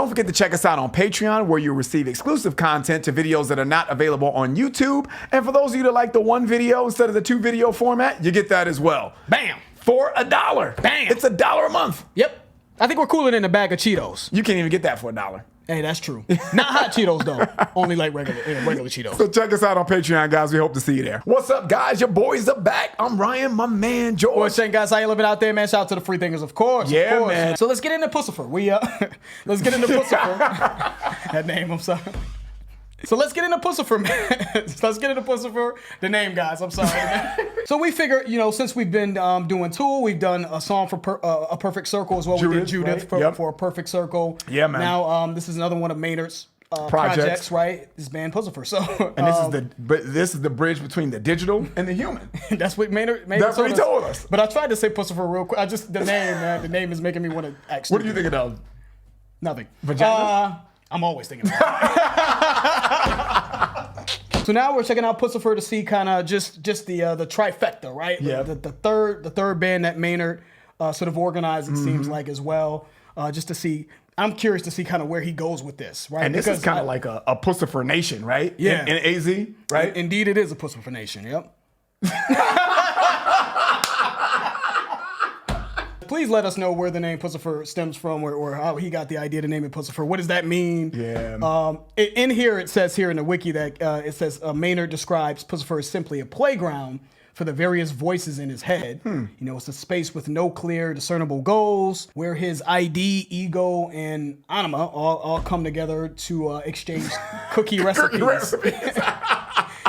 Don't forget to check us out on Patreon, where you'll receive exclusive content to videos that are not available on YouTube. And for those of you that like the one video instead of the 2 video format, you get that as well. Bam! For $1. Bam! It's $1 a month. Yep. I think we're cooler than a bag of Cheetos. You can't even get that for $1. Hey, that's true. Not hot Cheetos, though. Only like regular Cheetos. So check us out on Patreon, guys. We hope to see you there. What's up, guys? Your boys are back. I'm Ryan, my man, George. What's up, guys? How you living out there, man? Shout out to the free thinkers, of course. Yeah, of course. man. So let's get into Puscifer. Let's get into Puscifer. That name, I'm sorry. So let's get into Puscifer, man. Let's get into Puscifer. The name, guys. I'm sorry. Man. So we figure, since we've been doing Tool, we've done a song for A Perfect Circle as well. We did Judith right? for A Perfect Circle. Yeah, man. Now this is another one of Maynard's projects, right? This band Puscifer. So this is the bridge between the digital and the human. That's what Maynard That's what he told us. But I tried to say Puscifer real quick. The name, man. The name is making me want to actually. What are you thinking of? Nothing. Vagina? I'm always thinking about it. So now we're checking out Puscifer to see kind of just the trifecta, right? Yeah. The third band that Maynard sort of organized, it seems like, as well. Just to see, I'm curious to see kind of where he goes with this, right? And this is kind of like a Puscifer Nation, right? Yeah. In AZ, right? Indeed, it is a Puscifer Nation. Yep. Please let us know where the name Puscifer stems from, or how he got the idea to name it Puscifer. What does that mean? Yeah. In here, it says here in the wiki that it says Maynard describes Puscifer as simply a playground for the various voices in his head. It's a space with no clear, discernible goals, where his ID, ego, and anima all come together to exchange cookie recipes.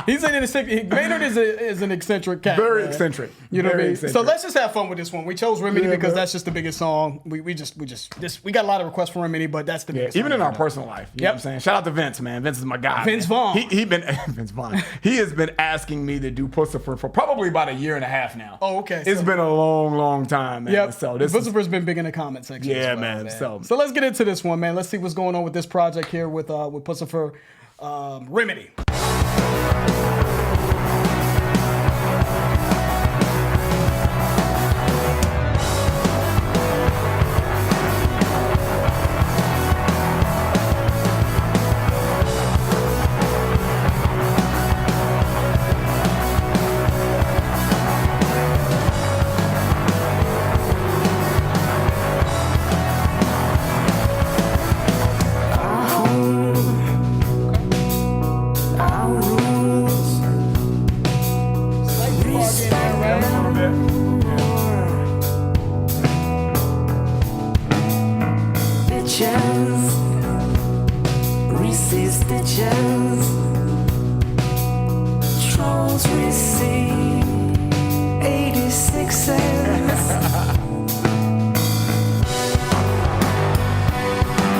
He's Maynard is an eccentric cat. Very man. eccentric. You know what I mean? Eccentric. So let's just have fun with this one. We chose Remedy because man. that's just the biggest song. We got a lot of requests for Remedy, but that's the biggest. Even song in our personal life. You know what I'm saying? Shout out to Vince, man. Vince is my guy. Vince man. Vaughn. Vince Vaughn. He has been asking me to do Puscifer for probably about a year and a half now. Oh, okay. It's been a long, long time, man. Yep. So Puscifer's been big in the comment section. Yeah, as well, man. So let's get into this one, man. Let's see what's going on with this project here with Puscifer, Remedy. Trolls receive 86 cents.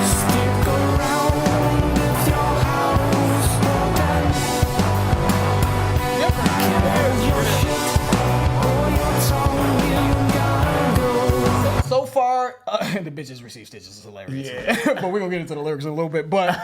Stick around if your house broken. Hold your shit or your tongue, you gotta go. So far, the bitches receive stitches is hilarious. Yeah. But we're gonna get into the lyrics in a little bit. But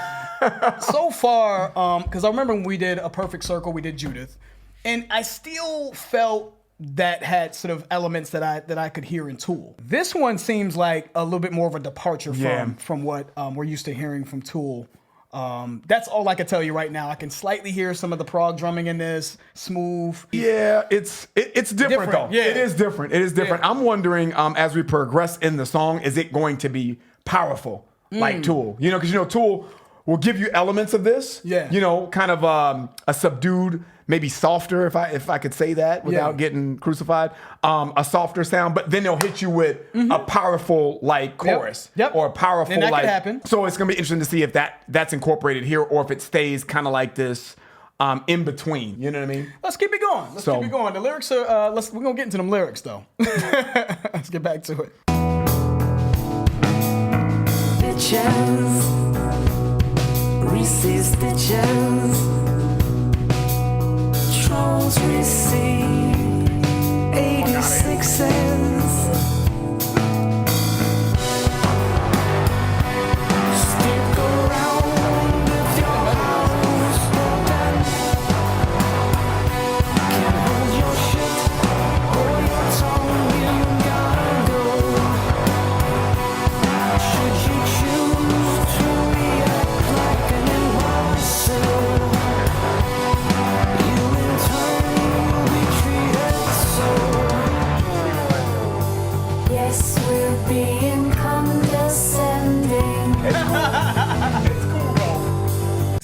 so far, because I remember when we did A Perfect Circle, we did Judith, and I still felt that had sort of elements that I could hear in Tool. This one seems like a little bit more of a departure from what we're used to hearing from Tool. That's all I can tell you right now. I can slightly hear some of the prog drumming in this, smooth. Yeah, it's different though. Yeah. It is different. Yeah. I'm wondering as we progress in the song, is it going to be powerful like Tool? Because Tool will give you elements of this. Yeah. Kind of a subdued, maybe softer, if I could say that without getting crucified, a softer sound, but then they'll hit you with a powerful chorus or a powerful and that could happen. So it's gonna be interesting to see if that's incorporated here or if it stays kind of like this in between. You know what I mean? Let's keep it going. Let's keep it going. The lyrics are. We're gonna get into them lyrics though. Let's get back to it. Bitches, Reese's stitches. Trolls receive 86 cents. Stick around if your house broken. Can't hold your shit or your tongue, you gotta go. Should you choose to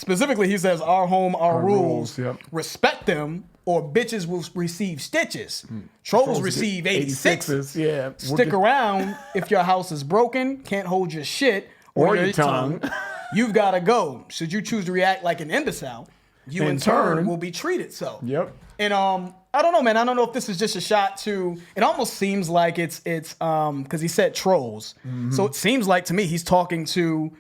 Specifically, he says, "Our home, our rules. Yep. Respect them, or bitches will receive stitches. Trolls receive 86s. Yeah. Stick around if your house is broken, can't hold your shit, Or your tongue. You've got to go. Should you choose to react like an imbecile, you in turn will be treated so." Yep. And I don't know, man. I don't know if this is just a shot to. It almost seems like it's because he said trolls, so it seems like to me he's talking to.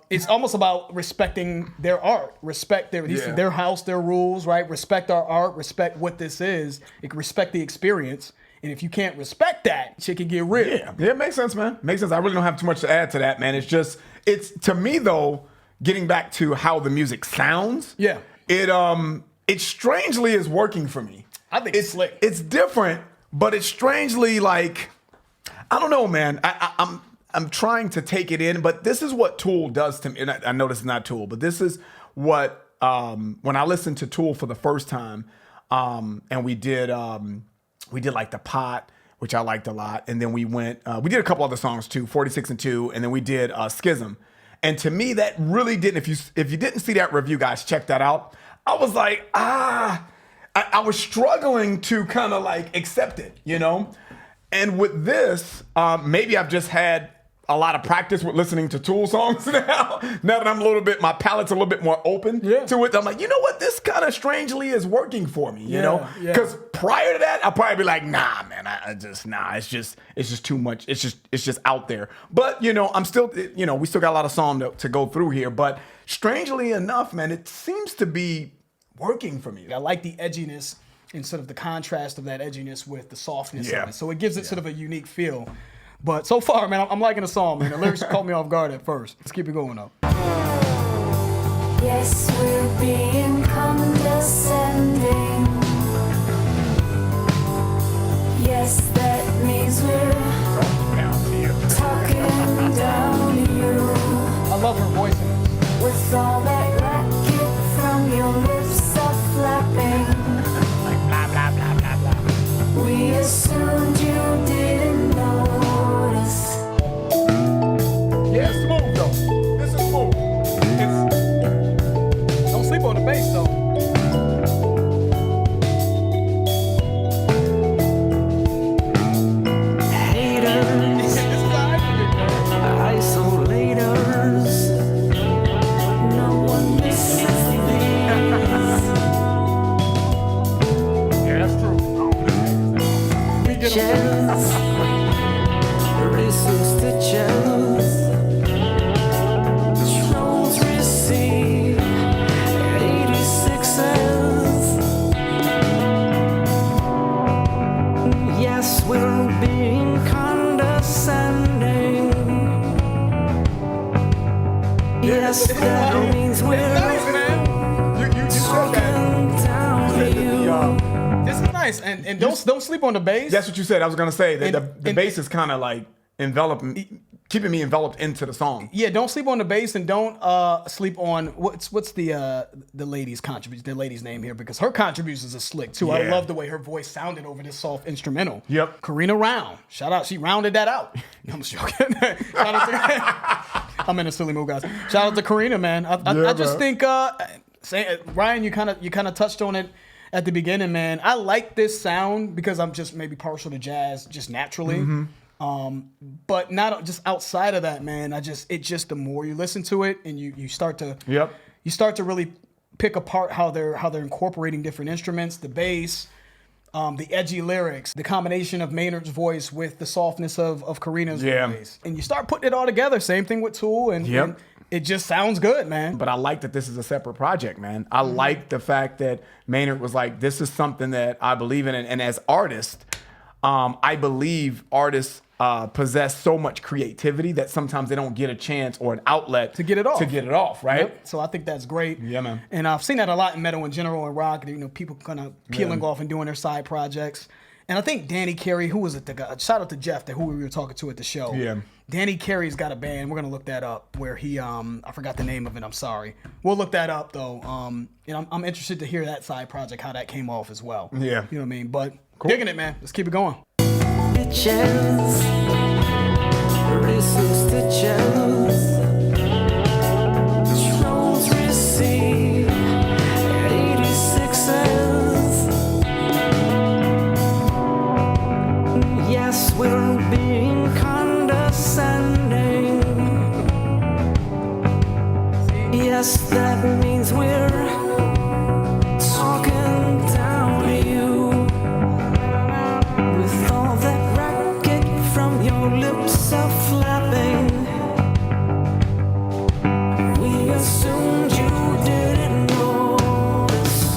It's almost about respecting their art, respect their house, their rules, right? Respect our art, respect what this is, respect the experience. And if you can't respect that, shit can get real. Yeah, it makes sense, man. Makes sense. I really don't have too much to add to that, man. It's to me though, getting back to how the music sounds. Yeah. It strangely is working for me. I think it's slick. It's different, but it's strangely like, I don't know, man. I'm trying to take it in, but this is what Tool does to me. And I know this is not Tool, but this is what when I listened to Tool for the first time, and we did like The Pot, which I liked a lot, and then we did a couple other songs too, 46 and 2, and then we did Schism. And to me, that really didn't. If you didn't see that review, guys, check that out. I was like, I was struggling to kind of like accept it, you know? And with this, maybe I've just had a lot of practice with listening to Tool songs now. Now that my palate's a little bit more open to it. I'm like, you know what? This kind of strangely is working for me, you know? Because prior to that, I'll probably be like, nah, man, it's just too much. It's just out there. But, you know, I'm still, you know, we still got a lot of song to go through here. But strangely enough, man, it seems to be working for me. I like the edginess and sort of the contrast of that edginess with the softness of it. So it gives it sort of a unique feel. But so far, man, I'm liking the song, man. The lyrics caught me off guard at first. Let's keep it going, though. Yes, we're being condescending. Yes, that means we're talking down to you. I love her voice in this. With all that racket from your lips are flapping. Blah, blah, blah, blah, blah. We assumed you didn't notice. Yeah, it's smooth, though. This is smooth. Don't sleep on the bass, though. Haters, isolators. No one misses these. Yeah, that's true. Bitches, erasing stitches. Trolls receive 86s. Yes, we're being condescending. Yes, that means we're Nice, man. You said that. talking down to you. This is nice. And don't sleep on the bass. That's what you said. I was gonna say that the And- bass is kind of like keeping me enveloped into the song. Yeah, don't sleep on the bass and don't sleep on what's the lady's contribution, the lady's name here, because her contributions are slick too. I Yeah. love the way her voice sounded over this soft instrumental. Yep. Karina Round. Shout out. She rounded that out. I'm just joking. Shout out to I'm in a silly mood, guys. Shout out to Karina, man. I just think Ryan, you kind of touched on it at the beginning, man. I like this sound because I'm just maybe partial to jazz just naturally. But not just outside of that, man. It just the more you listen to it and you start to you start to really pick apart how they're incorporating different instruments, the bass, the edgy lyrics, the combination of Maynard's voice with the softness of Karina's voice, and you start putting it all together. Same thing with Tool, and it just sounds good, man. But I like that this is a separate project, man. I like the fact that Maynard was like, this is something that I believe in. And as artists, I believe artists possess so much creativity that sometimes they don't get a chance or an outlet To get it off. right? Yep. So I think that's great. Yeah, man. And I've seen that a lot in metal in general and rock. You know, people kind of peeling off and doing their side projects. And I think Danny Carey, who was it? The guy? Shout out to Jeff, who we were talking to at the show. Yeah. Danny Carey's got a band. We're gonna look that up. Where he, I forgot the name of it. I'm sorry. We'll look that up though. And I'm interested to hear that side project, how that came off as well. Yeah. You know what I mean? But digging it, man. Let's keep it going. Bitches, erasing stitches. Trolls receive means we're being condescending. Yes, that means we're talking down to you. With all that racket from your lips are flapping, we assumed you didn't notice.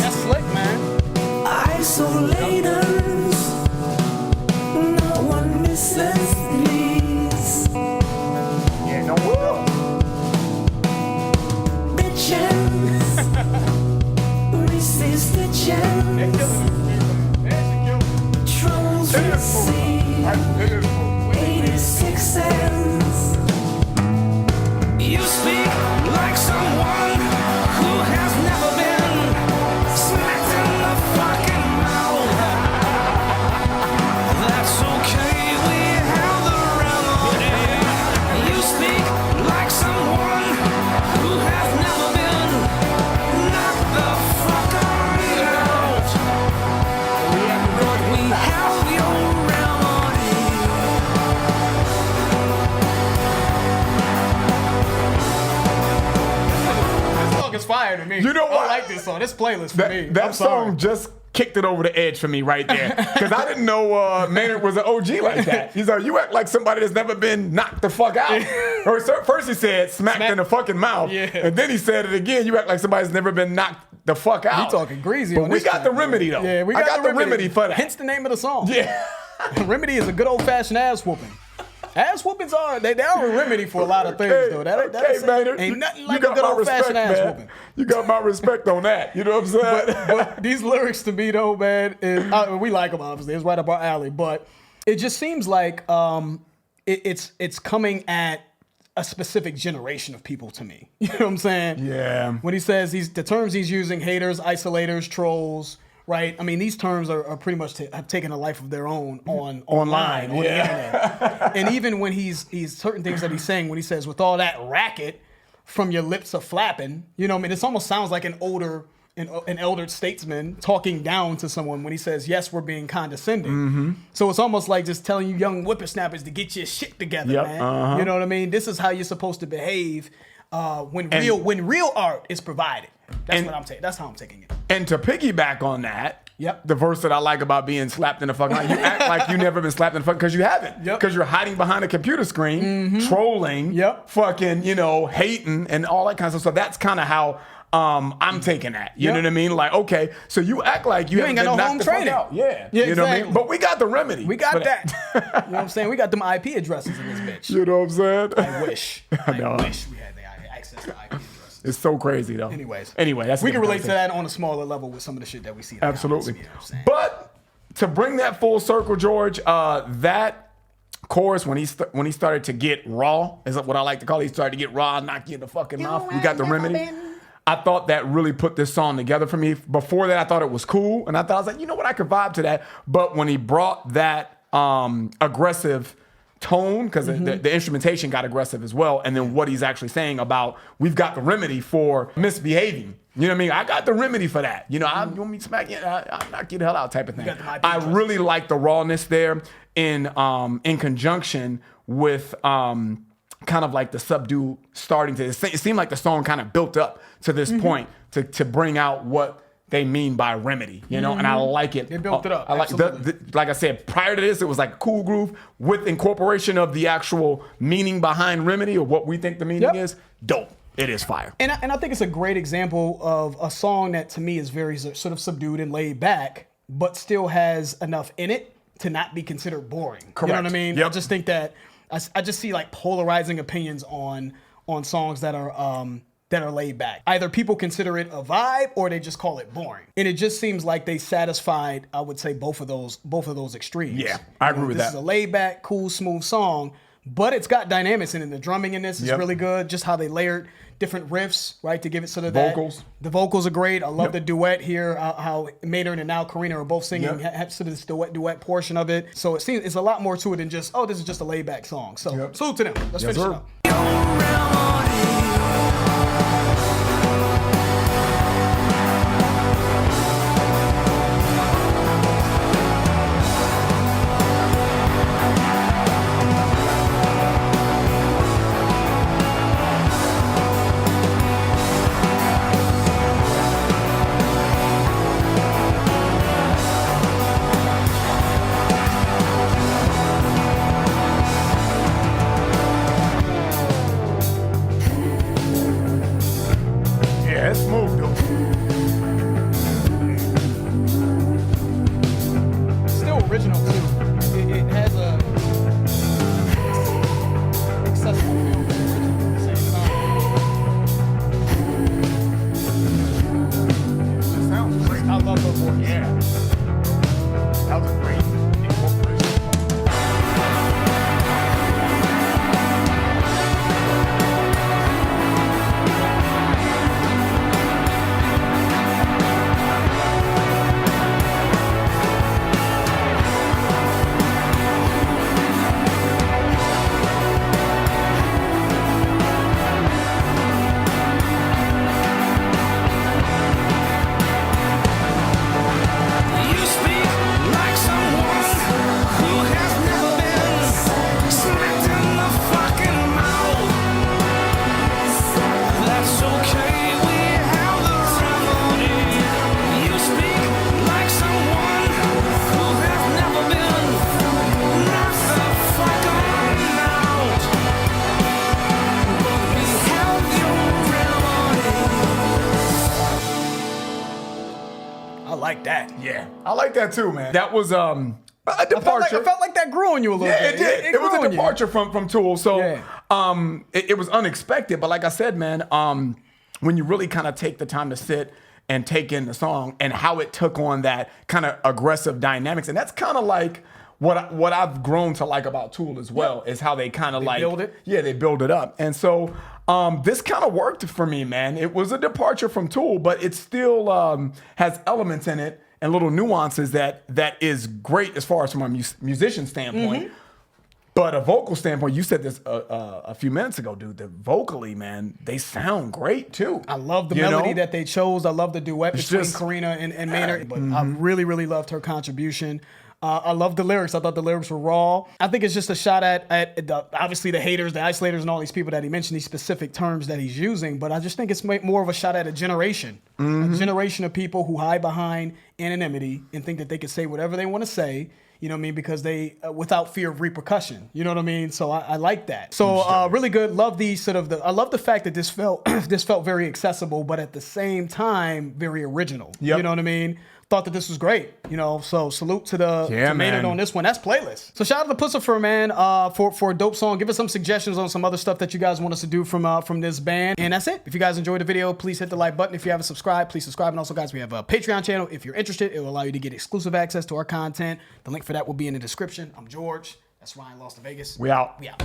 That's slick, man. Isolators, no one misses these. Yeah, no will. Bitches, Reese's stitches, trolls receive 86s. You speak like someone who has never been smacked in the fucking mouth. That's okay, we have the remedy. You speak like someone who has never been knocked the fuck out. But we have your remedy. This song is fire to me. You know what? I like this song. This playlist for me. That I'm sorry. song just kicked it over the edge for me right there. Because I didn't know Maynard was an OG like that. He's like, you act like somebody that's never been knocked the fuck out. Or first he said smacked in the fucking mouth. Yeah. And then he said it again, you act like somebody's never been knocked the fuck out. He talking greasy But on we this got the track, remedy though. Yeah, we got, I got the remedy for that. Hence the name of the song. Yeah. Remedy is a good old fashioned ass whooping. Ass whoopings are they are a remedy for a lot of things though. That Maynard. ain't nothing like you a got good my old fashioned respect, ass man. whooping. You got my respect on that. You know what I'm saying? But these lyrics to me though, man, we like them obviously. It's right up our alley, but it just seems like it's coming at a specific generation of people to me. You know what I'm saying? Yeah. When he says the terms he's using, haters, isolators, trolls, right? I mean, these terms are pretty much have taken a life of their own online, on the internet. And even when he's certain things that he's saying, when he says, with all that racket from your lips are flapping, you know what I mean? It almost sounds like an elder statesman talking down to someone when he says, yes, we're being condescending. So it's almost like just telling you young whippersnappers to get your shit together, man. You know what I mean? This is how you're supposed to behave when real art is provided. That's how I'm taking it. And to piggyback on that, Yep. the verse that I like about being slapped in the fucking eye, you act like you never been slapped in the fucking, because you haven't. Yep. Because you're hiding behind a computer screen, trolling, Yep. fucking, hating and all that kind of stuff. So that's kind of how I'm taking that. You know what I mean? Like, okay, so you act like you ain't haven't got been no knocked home the fuck training. out. Yeah. Yeah, You know what I mean? exactly. But we got the remedy. We got for that. You know what I'm saying? We got them IP addresses in this bitch. You know what I'm saying? I wish. I know. wish we had the access to IP addresses. It's so crazy though. Anyway, that's we a can good relate to conversation. that on a smaller level with some of the shit that we see. In the Absolutely. comments, you know what I'm saying? But to bring that full circle, George, that chorus when he started to get raw is what I like to call it. He started to get raw, knock you in the fucking mouth. We got the remedy. I thought that really put this song together for me. Before that, I thought it was cool, and I was like, you know what, I could vibe to that. But when he brought that aggressive tone, because the instrumentation got aggressive as well, and then what he's actually saying about we've got the remedy for misbehaving. You know what I mean? I got the remedy for that. You know, you want me to smack you? I'll knock you the hell out type of thing. I really like the rawness there in conjunction with kind of like the subdued starting to. It seemed like the song kind of built up to this point to bring out what they mean by remedy, you know, and I like it. They built it up. I like like I said, prior to this, it was like a cool groove with incorporation of the actual meaning behind remedy or what we think the meaning is. Dope. It is fire. And I think it's a great example of a song that to me is very sort of subdued and laid back, but still has enough in it to not be considered boring. Correct. You know what I mean? Yep. I just think that I just see like polarizing opinions on songs that are laid back. Either people consider it a vibe or they just call it boring. And it just seems like they satisfied, I would say, both of those extremes. Yeah, I agree with this that. is a laid back, cool, smooth song, but it's got dynamics in it. The drumming in this is really good. Just how they layered different riffs, right, to give it sort of vocals. The vocals are great. I love the duet here. How Maynard and now Karina are both singing. Have sort of this duet portion of it. So it seems it's a lot more to it than just this is just a laid back song. So salute to them. Let's finish it up. It's smooth, dude. Still original too. It has a accessible feel at the same time. It sounds great. I love her voice. Yeah. That was a great incorporation. You speak like someone who has never been smacked in the fucking mouth. That's okay, we have the remedy. You speak like someone who has never been knocked the fuck out. But we have your remedy. I like that. Yeah, I like that too, man. That was a departure. I felt like that grew on you a little Yeah, bit. it did. It was grew a on you. departure from Tool. So Yeah. it was unexpected. But like I said, man, when you really kind of take the time to sit and take in the song and how it took on that kind of aggressive dynamics, and that's kind of like what I've grown to like about Tool as well, is how they kind of like build it. Yeah, they build it up. And so this kind of worked for me, man. It was a departure from Tool, but it still has elements in it and little nuances that is great as far as from a musician standpoint. But a vocal standpoint, you said this a few minutes ago, dude. The vocally, man, they sound great too. I love the You melody know? that they chose. I love the duet between just- Karina and Maynard. But I really, really loved her contribution. I love the lyrics. I thought the lyrics were raw. I think it's just a shot at obviously the haters, the isolators, and all these people that he mentioned, these specific terms that he's using. But I just think it's more of a shot at a generation. A generation of people who hide behind anonymity and think that they can say whatever they want to say. You know what I mean? Because they, without fear of repercussion. You know what I mean? So I like that. So really good. Love the I love the fact that this felt very accessible, but at the same time very original. Yep. You know what I mean? Thought that this was great. You know, so salute to Maynard man. on this one. That's playlist. So shout out to Puscifer, man, for a dope song. Give us some suggestions on some other stuff that you guys want us to do from this band. And that's it. If you guys enjoyed the video, please hit the like button. If you haven't subscribed, please subscribe. And also, guys, we have a Patreon channel. If you're interested, it will allow you to get exclusive access to our content. The link for that will be in the description. I'm George. That's Ryan, Lost to Vegas. We out. We out.